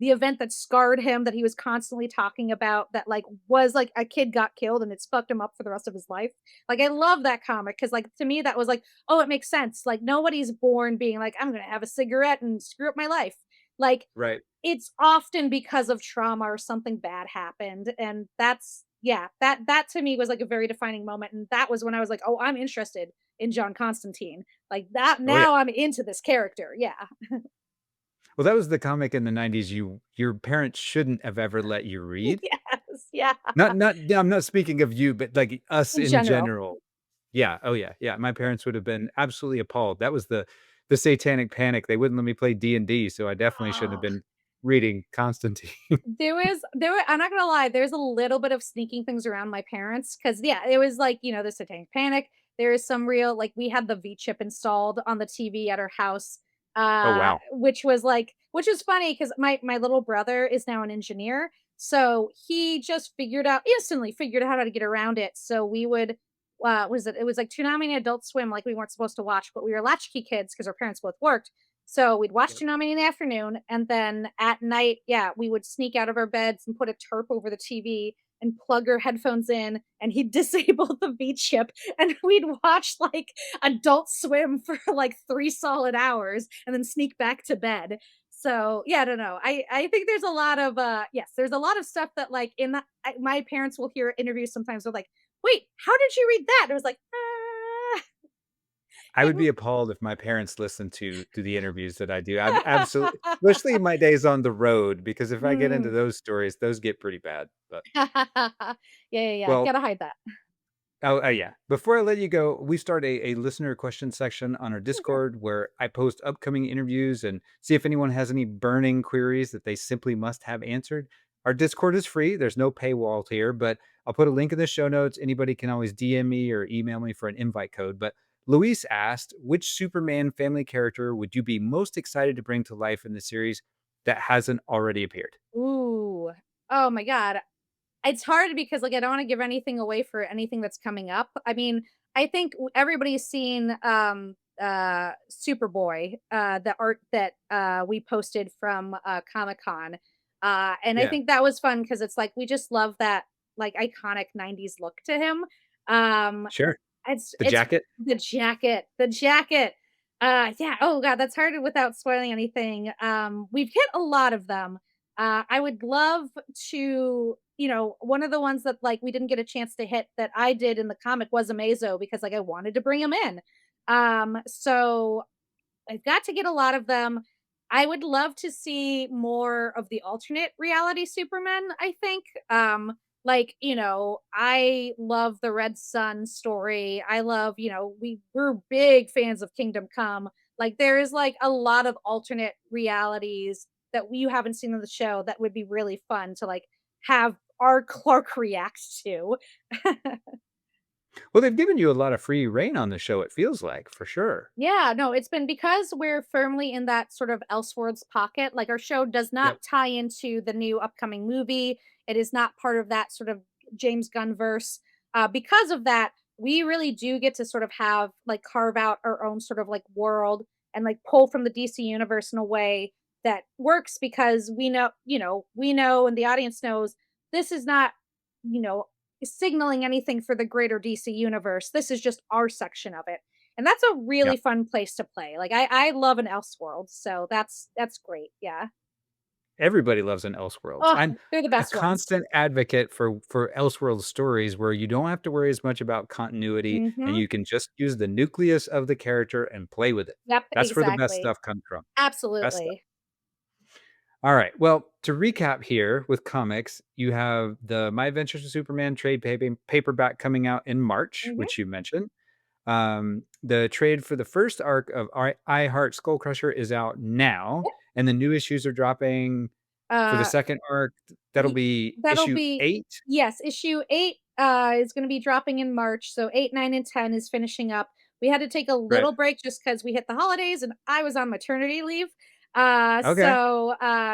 event that scarred him that he was constantly talking about that like was like a kid got killed and it's fucked him up for the rest of his life. Like I love that comic because like to me that was like, oh, it makes sense. Like nobody's born being like, I'm gonna have a cigarette and screw up my life. Like Right. it's often because of trauma or something bad happened, and that's yeah, that to me was, like, a very defining moment, and that was when I was like, "Oh, I'm interested in John Constantine." Like, that Oh yeah. now I'm into this character, yeah. Well, that was the comic in the 90s your parents shouldn't have ever let you read. Yes, yeah, Not yeah, I'm not speaking of you, but, like, us in in general. general. Yeah, oh, yeah, yeah, my parents would have been absolutely appalled. That was the Satanic Panic, they wouldn't let me play D&D, so I definitely shouldn't have Oh. been reading Constantine. There were I'm not gonna lie, there's a little bit of sneaking things around my parents because yeah, it was like, the Satanic Panic. There is some real like, we had the V chip installed on the TV at our house, Oh, wow. which is funny because my little brother is now an engineer, so he just instantly figured out how to get around it. So we would, it was like Toonami and Adult Swim, like, we weren't supposed to watch, but we were latchkey kids because our parents both worked. So we'd watch Yep. Toonami in the afternoon, and then at night, yeah, we would sneak out of our beds and put a tarp over the TV and plug our headphones in, and he'd disable the V chip, and we'd watch like Adult Swim for like 3 solid hours, and then sneak back to bed. So yeah, I don't know. I think there's a lot of yes, there's a lot of stuff that like my parents will hear interviews sometimes. They're like, "Wait, how did you read that?" And it was like, I it would be appalled if my parents listened to the interviews that I do. I've absolutely, especially in my days on the road, because if I get into Mm. those stories, those get pretty bad. But Yeah, yeah, yeah. well, Gotta hide that. oh, yeah. Before I let you go, we start a listener question section on our Oh, sure. Discord where I post upcoming interviews and see if anyone has any burning queries that they simply must have answered. Our Discord is free. There's no paywall here, but I'll put a link in the show notes. Anybody can always DM me or email me for an invite code. But Luis asked, which Superman family character would you be most excited to bring to life in the series that hasn't already appeared? Ooh. Oh my god. It's hard because, like, I don't wanna give anything away for anything that's coming up. I mean, I think everybody's seen, Superboy, the art that, we posted from, Comic-Con, and I Yeah, think that was fun because it's like, we just love that, like, iconic '90s look to him. Um, sure. The it's jacket? the jacket. Yeah, oh god, that's hard without spoiling anything. We've hit a lot of them. I would love to, one of the ones that, like, we didn't get a chance to hit that I did in the comic was Amazo because, like, I wanted to bring him in. So I've got to get a lot of them. I would love to see more of the alternate reality Supermen, I think. Like, I love the Red Sun story. I love, we're big fans of Kingdom Come. Like, there is like a lot of alternate realities that you haven't seen in the show that would be really fun to like have our Clark react to. Well, they've given you a lot of free reign on the show, it feels like, for sure. Yeah, no, it's been because we're firmly in that sort of Elseworlds pocket. Like, our show does not Yep. tie into the new upcoming movie. It is not part of that sort of James Gunn verse. Because of that, we really do get to sort of have like carve out our own sort of like world and like pull from the DC universe in a way that works because we know, and the audience knows this is not, you know, signaling anything for the greater DC universe. This is just our section of it, and that's a Yeah. really fun place to play. Like, I love an Elseworld, so that's great, yeah. Everybody loves an Elseworlds. Oh, I'm they're the a best ones. constant advocate for Elseworlds stories where you don't have to worry as much about continuity and Mhm. you can just use the nucleus of the character and play with it. Yep, That's where the best exactly. stuff comes from. Best stuff. Absolutely. All right. Well, to recap here with comics, you have the My Adventures with Superman trade paperback coming out in March, Mhm. which you mentioned. The trade for the first arc of I Heart Skullcrusher is out now, Yep. and the new issues are dropping for the Uh, second arc. That'll y be that'll issue be 8. yes, issue 8, is gonna be dropping in March, so 8, 9, and 10 is finishing up. We had to take a Right. little break just because we hit the holidays and I was on maternity leave. Okay.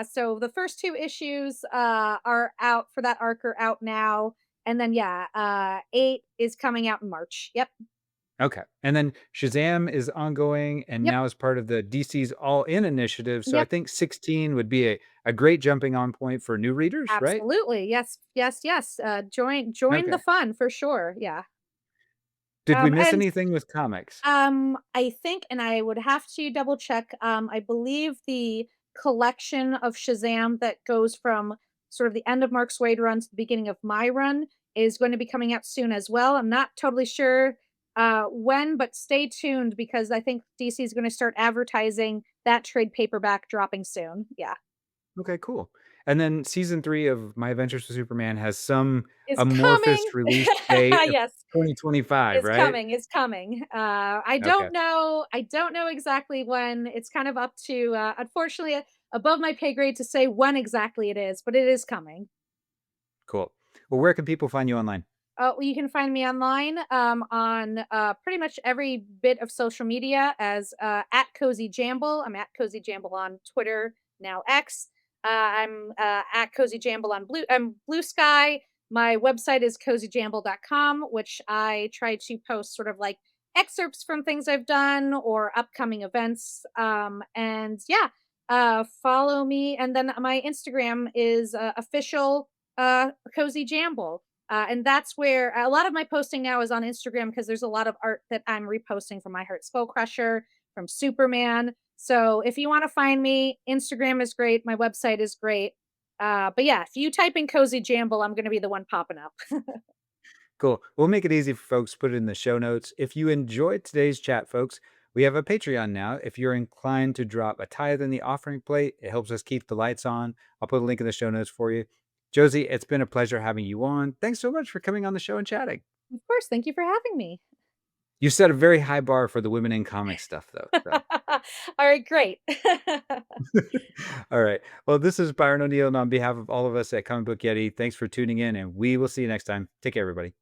So the first 2 issues, are out for that arc are out now, and then, yeah, 8 is coming out in March. Yep, Okay. And then Shazam is ongoing and yep, now is part of the DC's All In initiative. So I yep, think 16 would be a great jumping on point for new readers, right? absolutely. Yes, yes, yes. Join the Okay. fun for sure, yeah. Did we miss And anything with comics? I think, and I would have to double check, I believe the collection of Shazam that goes from sort of the end of Mark's Wade run to the beginning of my run is going to be coming out soon as well. I'm not totally sure when, but stay tuned because I think DC is going to start advertising that trade paperback dropping soon. Yeah. Okay, cool. And then season 3 of My Adventures with Superman has some It's coming. amorphous release date of Yes. 2025, It's right? coming, it's coming. Okay, I don't know exactly when. It's kind of up to, unfortunately, above my pay grade to say when exactly it is, but it is coming. cool. Well, where can people find you online? Well, you can find me online, on, pretty much every bit of social media as, at Cozy Jamble. I'm at Cozy Jamble on Twitter, now X. I'm, at Cozy Jamble on Blue Sky. My website is cozyjamble.com, which I try to post sort of like excerpts from things I've done or upcoming events. And yeah, follow me. And then my Instagram is, official, Cozy Jamble. And that's where a lot of my posting now is on Instagram because there's a lot of art that I'm reposting from I Heart Skullcrusher, from Superman. So if you want to find me, Instagram is great. My website is great. But yeah, if you type in Cozy Jamble, I'm going to be the one popping up. Cool. We'll make it easy for folks, put it in the show notes. If you enjoyed today's chat, folks, we have a Patreon now. If you're inclined to drop a tithe in the offering plate, it helps us keep the lights on. I'll put a link in the show notes for you. Josie, it's been a pleasure having you on. Thanks so much for coming on the show and chatting. Of course. Thank you for having me. You set a very high bar for the women in comics stuff, though. So. All right, great. All right. Well, this is Byron O'Neill, and on behalf of all of us at Comic Book Yeti, thanks for tuning in, and we will see you next time. Take care, everybody.